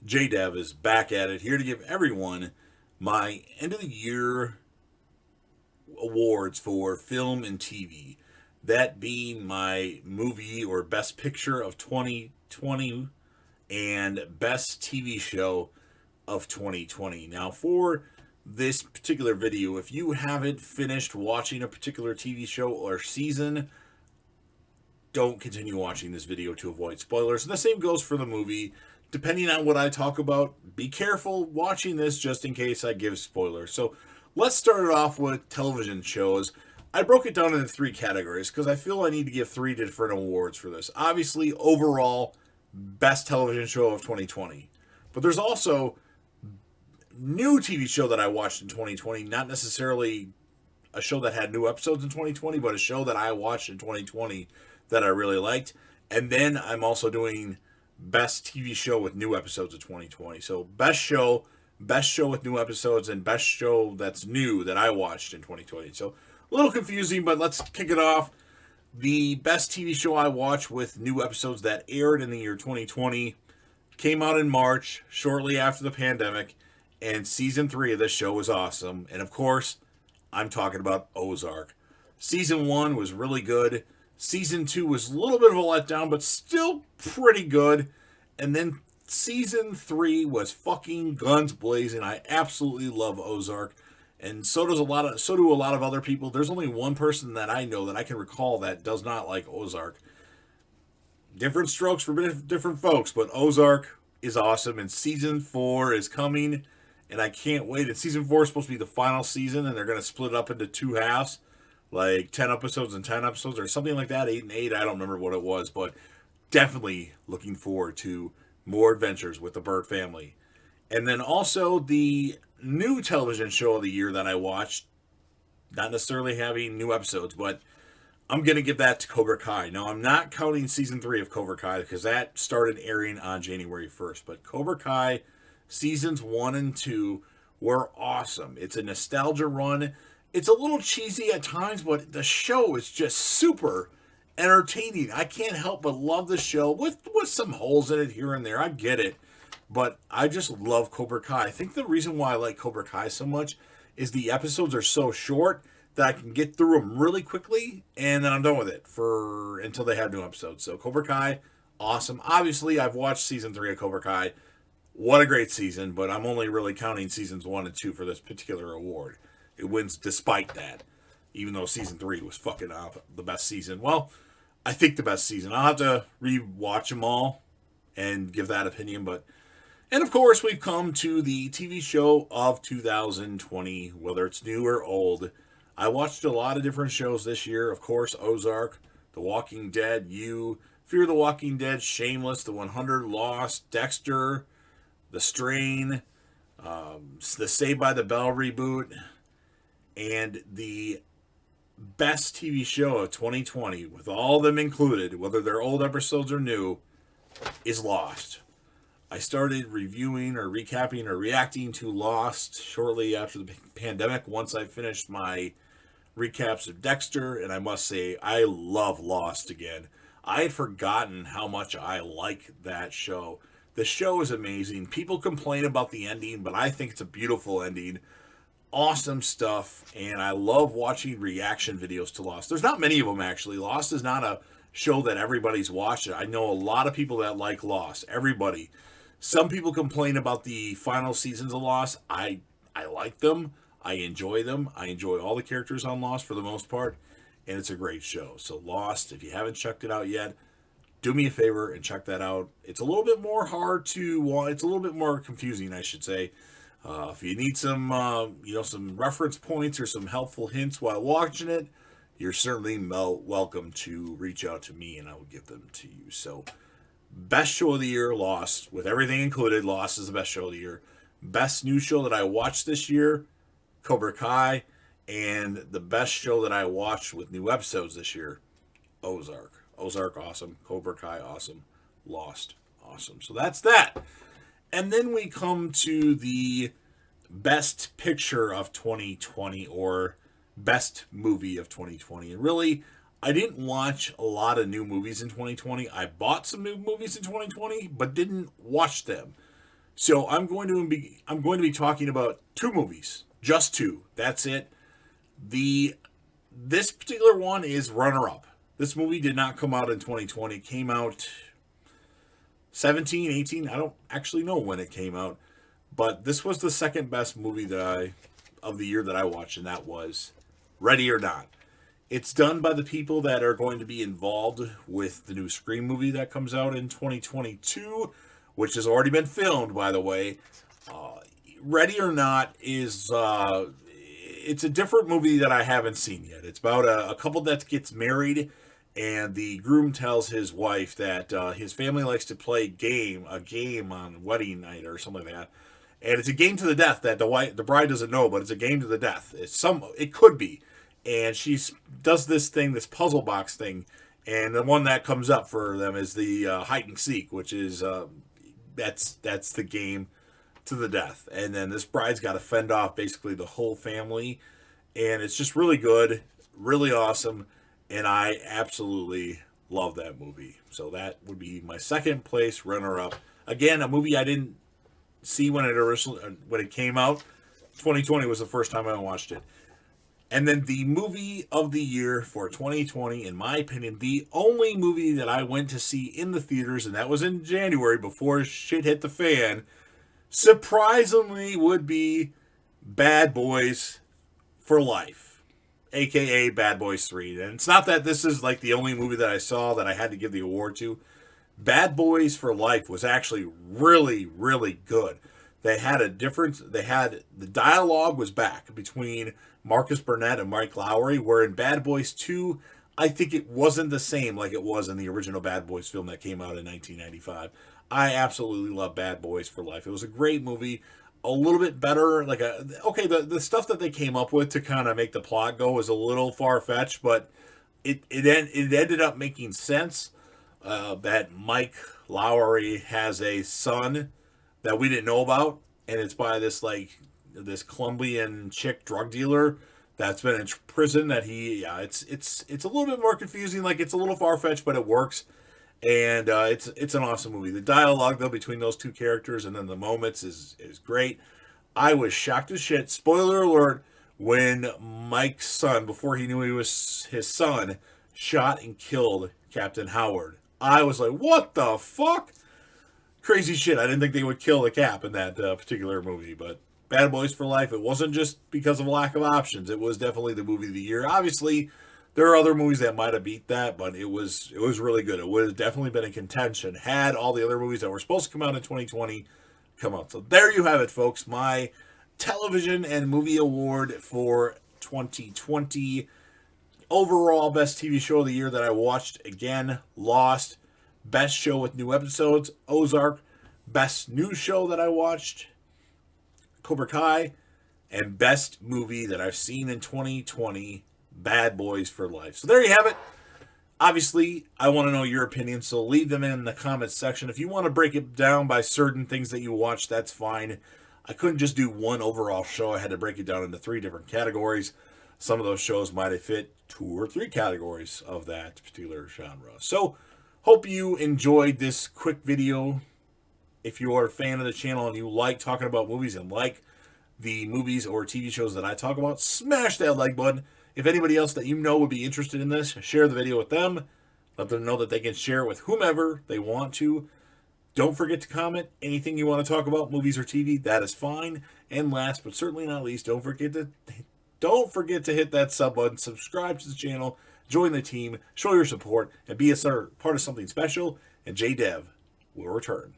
JDev is back at it, here to give everyone my end of the year awards for film and TV. That being my movie or best picture of 2020 and best TV show of 2020. Now, for this particular video, if you haven't finished watching a particular TV show or season, don't continue watching this video to avoid spoilers. And the same goes for the movie. Depending on what I talk about, be careful watching this just in case I give spoilers. So let's start it off with television shows. I broke it down into three categories because I feel I need to give three different awards for this. Obviously, overall, best television show of 2020. But there's also new TV show that I watched in 2020, not necessarily a show that had new episodes in 2020, but a show that I watched in 2020 that I really liked. And then I'm also doing best TV show with new episodes of 2020. So best show with new episodes, and best show that's new that I watched in 2020. So a little confusing, but let's kick it off. The best TV show I watched with new episodes that aired in the year 2020 came out in March, shortly after the pandemic, and season 3 of this show was awesome. And of course, I'm talking about Ozark. Season 1 was really good. Season 2 was a little bit of a letdown, but still pretty good. And then season 3 was fucking guns blazing. I absolutely love Ozark, and so do a lot of other people. There's only one person that I know that I can recall that does not like Ozark. Different strokes for different folks, but Ozark is awesome, and season 4 is coming, and I can't wait. And season 4 is supposed to be the final season, and they're going to split it up into two halves, like 10 episodes and 10 episodes or something like that, 8 and 8. I don't remember what it was, but definitely looking forward to more adventures with the Bird family. And then also the new television show of the year that I watched, not necessarily having new episodes, but I'm going to give that to Cobra Kai. Now, I'm not counting season 3 of Cobra Kai because that started airing on January 1st, but Cobra Kai seasons 1 and 2 were awesome. It's a nostalgia run. It's a little cheesy at times, but the show is just super entertaining. I can't help but love the show with some holes in it here and there. I get it, but I just love Cobra Kai. I think the reason why I like Cobra Kai so much is the episodes are so short that I can get through them really quickly, and then I'm done with it for until they have new episodes. So Cobra Kai, awesome. Obviously, I've watched season 3 of Cobra Kai. What a great season, but I'm only really counting seasons 1 and 2 for this particular award. It wins despite that, even though season 3 was fucking the best season. Well, I think the best season. I'll have to re-watch them all and give that opinion, but... And of course, we've come to the TV show of 2020, whether it's new or old. I watched a lot of different shows this year. Of course, Ozark, The Walking Dead, You, Fear the Walking Dead, Shameless, The 100, Lost, Dexter, The Strain, the Saved by the Bell reboot, and the best TV show of 2020, with all of them included, whether they're old episodes or new, is Lost. I started reviewing or recapping or reacting to Lost shortly after the pandemic once I finished my recaps of Dexter, and I must say, I love Lost again. I had forgotten how much I like that show. The show is amazing. People complain about the ending, but I think it's a beautiful ending. Awesome stuff, and I love watching reaction videos to Lost. There's not many of them, actually. Lost is not a show that everybody's watching. I know a lot of people that like Lost. Everybody. Some people complain about the final seasons of Lost. I like them. I enjoy them. I enjoy all the characters on Lost for the most part, and it's a great show. So Lost, if you haven't checked it out yet, do me a favor and check that out. It's a little bit more hard to it's a little bit more confusing, I should say. If you need some some reference points or some helpful hints while watching it, you're certainly welcome to reach out to me and I will give them to you. So, best show of the year, Lost, with everything included. Lost is the best show of the year. Best new show that I watched this year, Cobra Kai, and the best show that I watched with new episodes this year, Ozark. Ozark, awesome. Cobra Kai, awesome. Lost, awesome. So that's that. And then we come to the best picture of 2020 or best movie of 2020. And really, I didn't watch a lot of new movies in 2020. I bought some new movies in 2020, but didn't watch them. So I'm going to be talking about two movies, just two. That's it. This particular one is runner up. This movie did not come out in 2020. It came out 17, 18. I don't actually know when it came out, but this was the second best movie of the year that I watched, and that was Ready or Not. It's done by the people that are going to be involved with the new Scream movie that comes out in 2022, which has already been filmed, by the way. Ready or Not is it's a different movie that I haven't seen yet. It's about a couple that gets married, and the groom tells his wife that his family likes to play a game on wedding night or something like that. And it's a game to the death that the bride doesn't know, but it's a game to the death. It could be. And she does this puzzle box thing, and the one that comes up for them is the hide and seek, which is that's the game to the death. And then this bride's got to fend off basically the whole family, and it's just really good, really awesome, and I absolutely love that movie. So that would be my second place runner-up. Again, a movie I didn't see when it came out. 2020 was the first time I watched it. And then the movie of the year for 2020, in my opinion, the only movie that I went to see in the theaters, and that was in January before shit hit the fan, surprisingly would be Bad Boys for Life, aka Bad Boys 3. And it's not that this is like the only movie that I saw that I had to give the award to. Bad Boys for Life was actually really, really good. They had the dialogue was back between Marcus Burnett and Mike Lowry, where in Bad Boys 2, I think it wasn't the same like it was in the original Bad Boys film that came out in 1995. I absolutely love Bad Boys for Life. It was a great movie, a little bit better. The stuff that they came up with to kind of make the plot go was a little far-fetched, but it ended up making sense. That Mike Lowry has a son that we didn't know about, and it's by this Colombian chick drug dealer that's been in prison. It's a little bit more confusing. Like, it's a little far-fetched, but it works, and it's an awesome movie. The dialogue though between those two characters and then the moments is great. I was shocked as shit. Spoiler alert: when Mike's son, before he knew he was his son, shot and killed Captain Howard. I was like, what the fuck? Crazy shit. I didn't think they would kill the Cap in that particular movie, but Bad Boys for Life, it wasn't just because of lack of options. It was definitely the movie of the year. Obviously, there are other movies that might have beat that, but it was really good. It would have definitely been in contention had all the other movies that were supposed to come out in 2020 come out. So there you have it, folks. My television and movie award for 2020. Overall, best TV show of the year that I watched, again, Lost. Best show with new episodes, Ozark. Best new show that I watched, Cobra Kai. And best movie that I've seen in 2020, Bad Boys for Life. So there you have it. Obviously, I want to know your opinion, so leave them in the comments section. If you want to break it down by certain things that you watched, that's fine. I couldn't just do one overall show. I had to break it down into 3 different categories. Some of those shows might have fit 2 or 3 categories of that particular genre. So, hope you enjoyed this quick video. If you are a fan of the channel and you like talking about movies and like the movies or TV shows that I talk about, smash that like button. If anybody else that you know would be interested in this, share the video with them. Let them know that they can share it with whomever they want to. Don't forget to comment anything you want to talk about, movies or TV. That is fine. And last but certainly not least, don't forget to hit that sub button, subscribe to the channel, join the team, show your support, and be a part of something special. And JDev will return.